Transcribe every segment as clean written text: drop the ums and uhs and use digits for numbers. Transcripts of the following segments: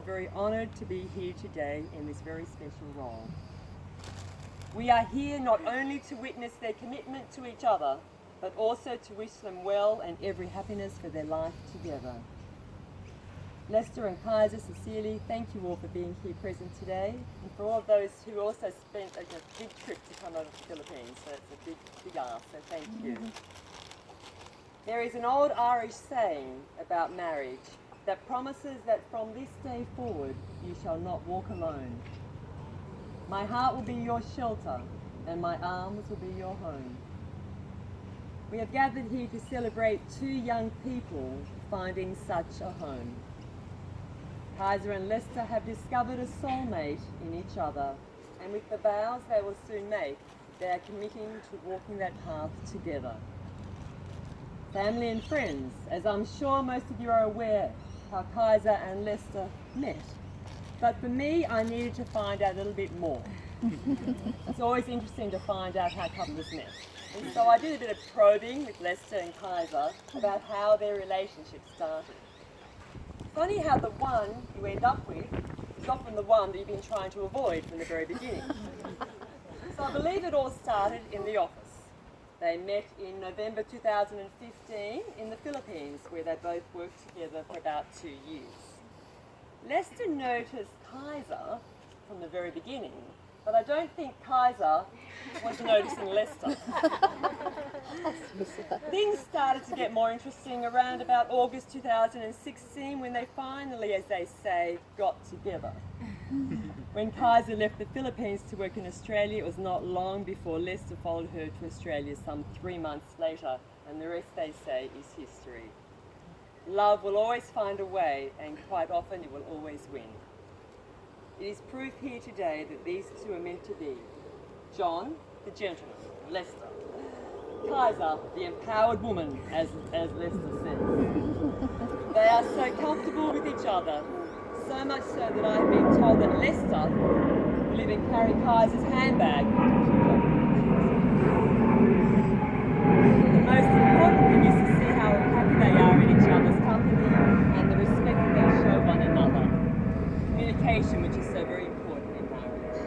very honoured to be here today in this very special role. We are here not only to witness their commitment to each other, but also to wish them well and every happiness for their life together. Lester and Kaiser, sincerely, thank you all for being here present today, and for all of those who also spent a big trip to come over to the Philippines, so it's a big ask, so thank you. There is an old Irish saying about marriage that promises that from this day forward you shall not walk alone. My heart will be your shelter, and my arms will be your home. We have gathered here to celebrate two young people finding such a home. Kaiser and Lester have discovered a soulmate in each other, and with the vows they will soon make, they are committing to walking that path together. Family and friends, as I'm sure most of you are aware how Kaiser and Lester met. But for me, I needed to find out a little bit more. It's always interesting to find out how couples met. And so I did a bit of probing with Lester and Kaiser about how their relationship started. Funny how the one you end up with is often the one that you've been trying to avoid from the very beginning. So I believe it all started in the office. They met in November 2015 in the Philippines, where they both worked together for about 2 years. Lester noticed Kaiser from the very beginning, but I don't think Kaiser was noticing Lester. Things started to get more interesting around about August 2016 when they finally, as they say, got together. When Kaiser left the Philippines to work in Australia, it was not long before Lester followed her to Australia some 3 months later, and the rest, they say, is history. Love will always find a way, and quite often it will always win. It is proof here today that these two are meant to be. John, the gentleman, Lester. Kaiser, the empowered woman, as Lester says. They are so comfortable with each other, so much so that I have been told that Lester will even carry Kaiser's handbag. The most important thing is to see how happy they are in each other's company and the respect that they show one another. Communication, which is so very important in marriage.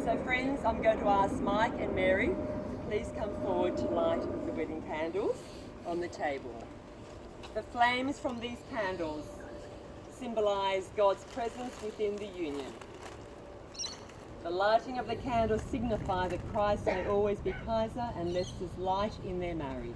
So friends, I'm going to ask Mike and Mary to please come forward to light the wedding candles on the table. The flames from these candles symbolise God's presence within the union. The lighting of the candles signify that Christ may always be Kaiser and Lester's light in their marriage.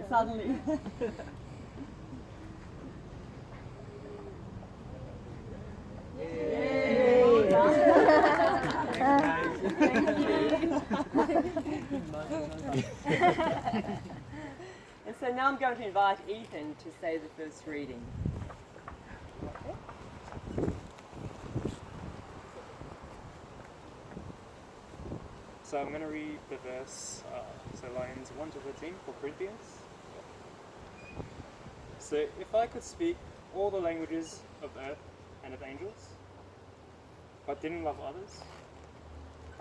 Suddenly. And so now I'm going to invite Ethan to say the first reading. So I'm going to read the verse, so lines 1 to 13 for Corinthians. So if I could speak all the languages of earth and of angels, but didn't love others,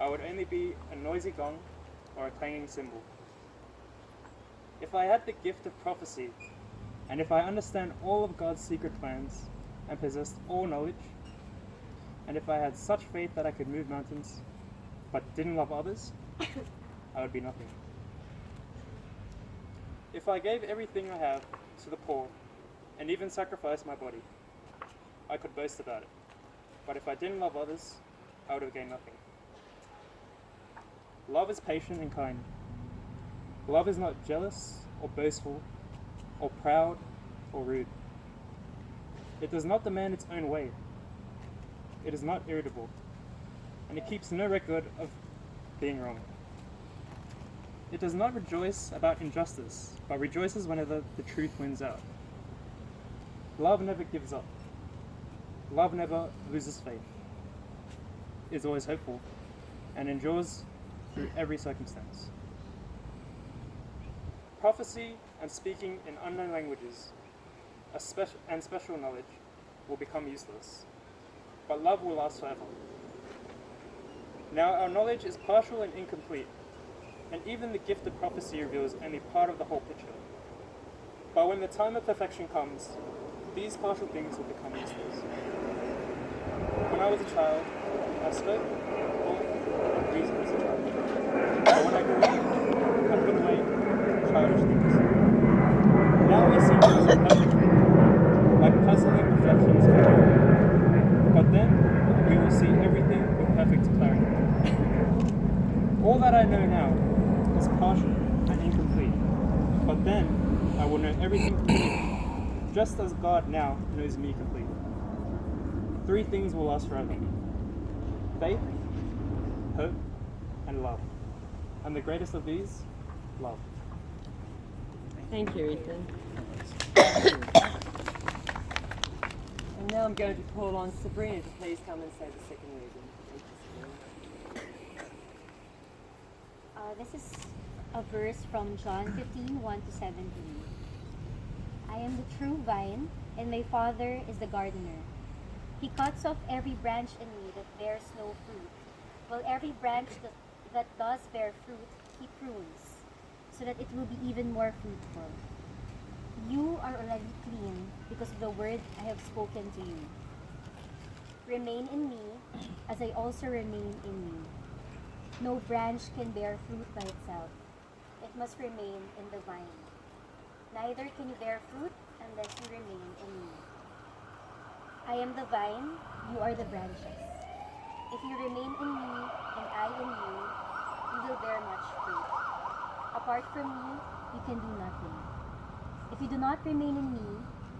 I would only be a noisy gong or a clanging cymbal. If I had the gift of prophecy, and if I understand all of God's secret plans and possessed all knowledge, and if I had such faith that I could move mountains, but didn't love others, I would be nothing. If I gave everything I have to the poor, and even sacrificed my body, I could boast about it. But if I didn't love others, I would have gained nothing. Love is patient and kind. Love is not jealous or boastful or proud or rude. It does not demand its own way. It is not irritable, and it keeps no record of being wrong. It does not rejoice about injustice, but rejoices whenever the truth wins out. Love never gives up. Love never loses faith. is always hopeful and endures through every circumstance. Prophecy and speaking in unknown languages and special knowledge will become useless, but love will last forever. Now our knowledge is partial and incomplete, and even the gift of prophecy reveals only part of the whole picture. But when the time of perfection comes, these partial things will become useless. When I was a child, I spoke, thought, and reasoned as a child. But when I grew up, I put away childish things. Now we see things perfectly, like puzzling reflections of a mirror. But then we will see everything with perfect clarity. All that I know now is partial and incomplete, but then I will know everything completely, just as God now knows me completely. 3 things will last forever: faith, hope, and love. And the greatest of these, love. Thank you, Ethan. And now I'm going to call on Sabrina to please come and say the second reading. Thank you, Sabrina. This is a verse from John 15, 1 to 17. I am the true vine, and my Father is the gardener. He cuts off every branch in me that bears no fruit, while every branch that does bear fruit, he prunes, so that it will be even more fruitful. You are already clean because of the word I have spoken to you. Remain in me, as I also remain in you. No branch can bear fruit by itself. It must remain in the vine. Neither can you bear fruit unless you remain in me. I am the vine, you are the branches. If you remain in me and I in you, you will bear much fruit. Apart from me, you can do nothing. If you do not remain in me,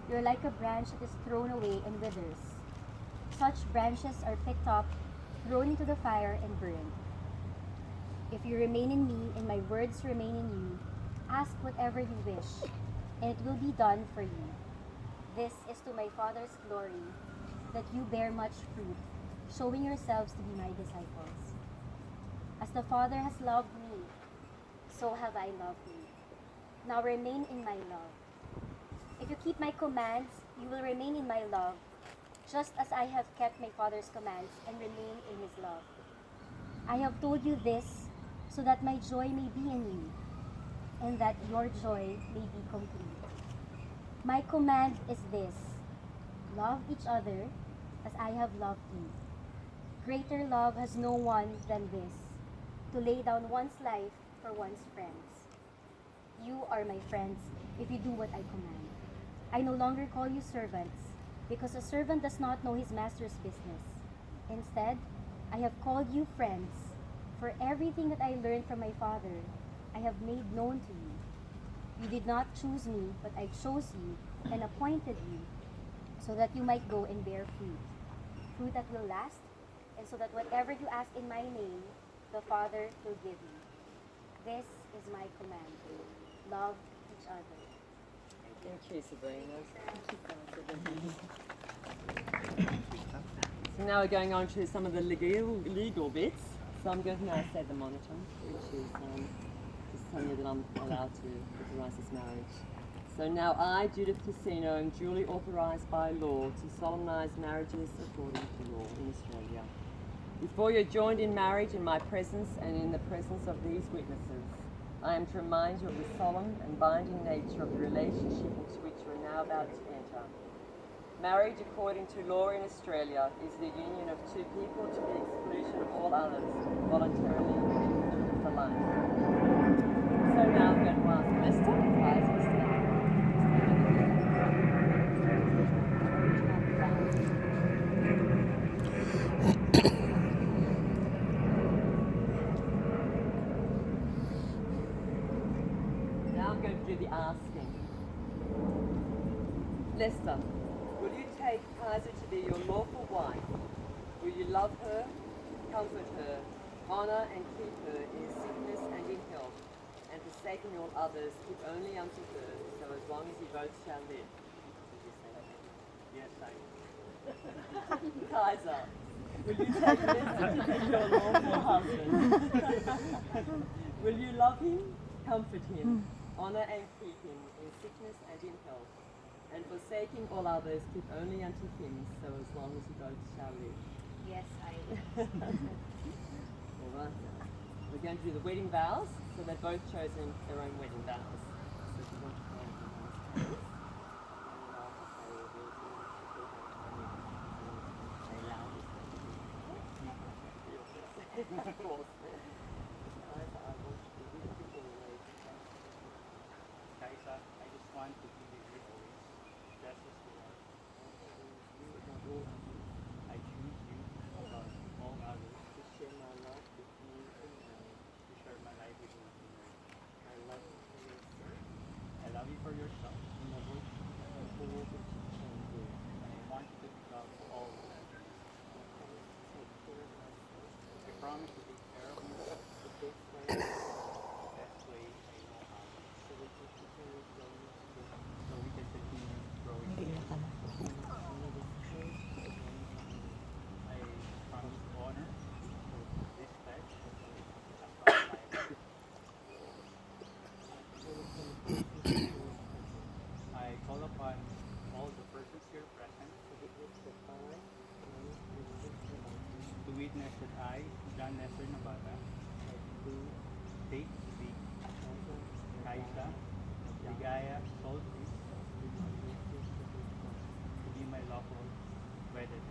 you are like a branch that is thrown away and withers. Such branches are picked up, thrown into the fire, and burned. If you remain in me and my words remain in you, ask whatever you wish, and it will be done for you. This is to my Father's glory, that you bear much fruit, showing yourselves to be my disciples. As the Father has loved me, so have I loved you. Now remain in my love. If you keep my commands, you will remain in my love, just as I have kept my Father's commands and remain in his love. I have told you this so that my joy may be in you, and that your joy may be complete. My command is this: love each other as I have loved you. Greater love has no one than this, to lay down one's life for one's friends. You are my friends if you do what I command. I no longer call you servants, because a servant does not know his master's business. Instead, I have called you friends, for everything that I learned from my Father, I have made known to you. You did not choose me, but I chose you and appointed you, so that you might go and bear fruit, fruit that will last, and so that whatever you ask in my name, the Father will give you. This is my command: love each other. Thank you, Sabrina. So now we're going on to some of the legal bits. So I'm going to now say the monitor, which is just telling you that I'm allowed to authorize this marriage. So now I, Judith Casino, am duly authorized by law to solemnize marriages according to law in Australia. Before you're joined in marriage in my presence and in the presence of these witnesses, I am to remind you of the solemn and binding nature of the relationship into which you are now about to enter. Marriage, according to law in Australia, is the union of two people to the exclusion of all others, voluntarily committed for life. So now I'm going to ask Mr. Now I'm going to do the asking. Lester, will you take Kaiser to be your lawful wife? Will you love her, comfort her, honor and keep her in sickness and in health, and forsaking all others, keep only unto her, so as long as you both shall live? Did you say that? Yes, I. Kaiser, Will you take Lester to be your lawful husband? Will you love him, comfort him, honour and keep him in sickness and in health, and forsaking all others, keep only unto him, so as long as you both shall live? Yes, I will. All right. We're going to do the wedding vows, so they've both chosen their own wedding vows. So if you want to go into your hands, of course. Guys, I want to be with you always. Kaisa, I just want to be with you always, just as you are. I choose you above all others To share my life with you in marriage. to share my life with you. I love you for yourself I love you for yourself, and I want you to become all that you can be. and I want you to become all that you are. I promise to take care of myself I promise to take care of you the best way I can, the best way I know how, so we can continue growing together. so we can continue growing together. I promise to honor, respect, as well as my life. I call upon all the persons here present to witness that I, John Lester Navata, take thee, Kaisa, Ligaya, Soltis, to be my lawful wedded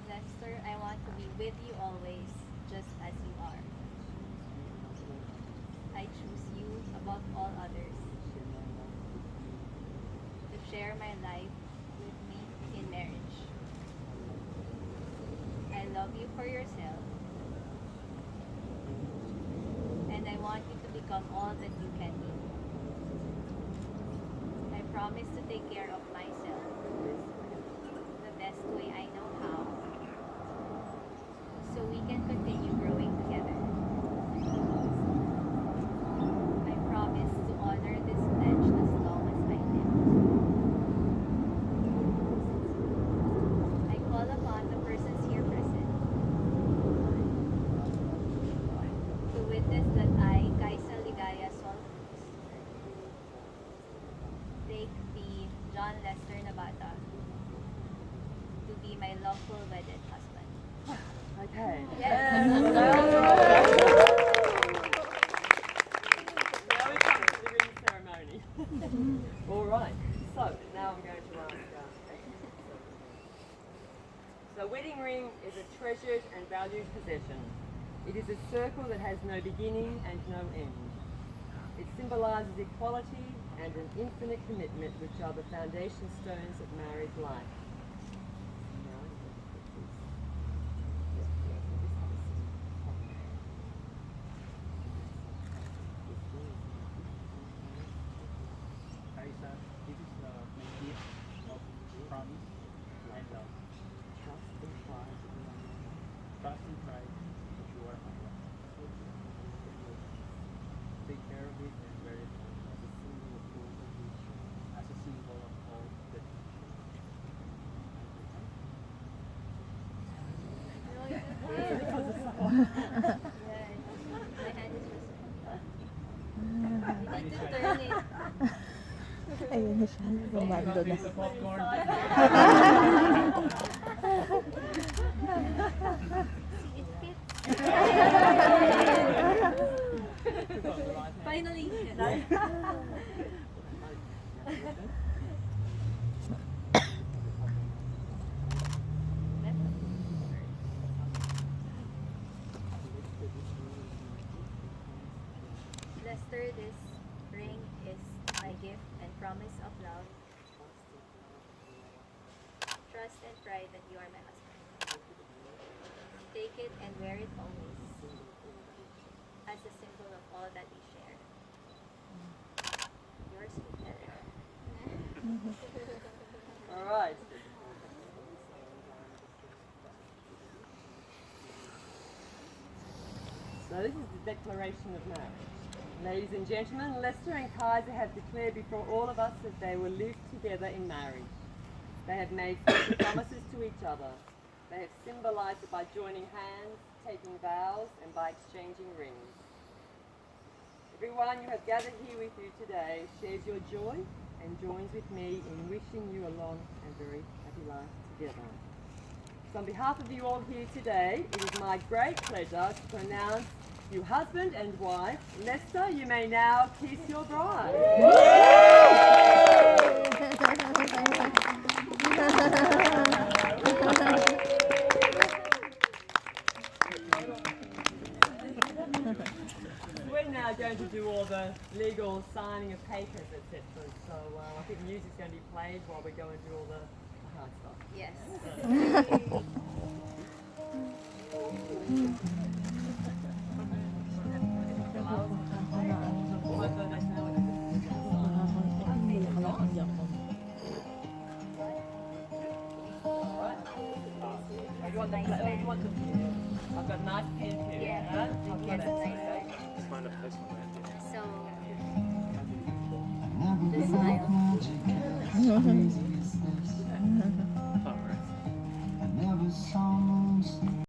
Lester, I want to be with you always, just as you are. I choose you above all others to share my life with me in marriage. I love you for yourself, and I want you to become all that you can be. I promise to take care of myself the best way I know how, so we can continue growing together. I promise to honor this pledge as long as I live. I call upon the persons here present to witness that I, Kaisa Ligaya Sol Cruz, take the John Lester Navata to be my lawful wedded husband. Okay. Yes. Now we come to the ring ceremony. All right. So now I'm going to ask. So, wedding ring is a treasured and valued possession. It is a circle that has no beginning and no end. It symbolizes equality and an infinite commitment, which are the foundation stones of married life. Kaisa, this is my gift of promise and love. Trust and pride. Trust and pride that you are my wife. Take care of it and wear it as a symbol of all that you share. No, it's okay. Yeah, my hand is just. You need to turn it. Ayun na siya, rumando na. The popcorn. It fits. Finally. Lester, this ring is my gift and promise of love, trust and pride that you are my husband. Take it and wear it always as a symbol of all that we share. Yours, Peter. All right. So this is the declaration of marriage. Ladies and gentlemen, Lester and Kaiser have declared before all of us that they will live together in marriage. They have made special promises to each other. They have symbolized it by joining hands, taking vows, and by exchanging rings. Everyone you have gathered here with you today shares your joy and joins with me in wishing you a long and very happy life together. So on behalf of you all here today, it is my great pleasure to pronounce you husband and wife. Lester, you may now kiss your bride. We're now going to do all the legal signing of papers, etc. So I think music's going to be played while we go and do all the hard stuff. Yes. I've got a nice pen here. Yeah. Huh? I've got Yes, it. nice. Just find a place for that. So, the smile. Alright. I never saw moon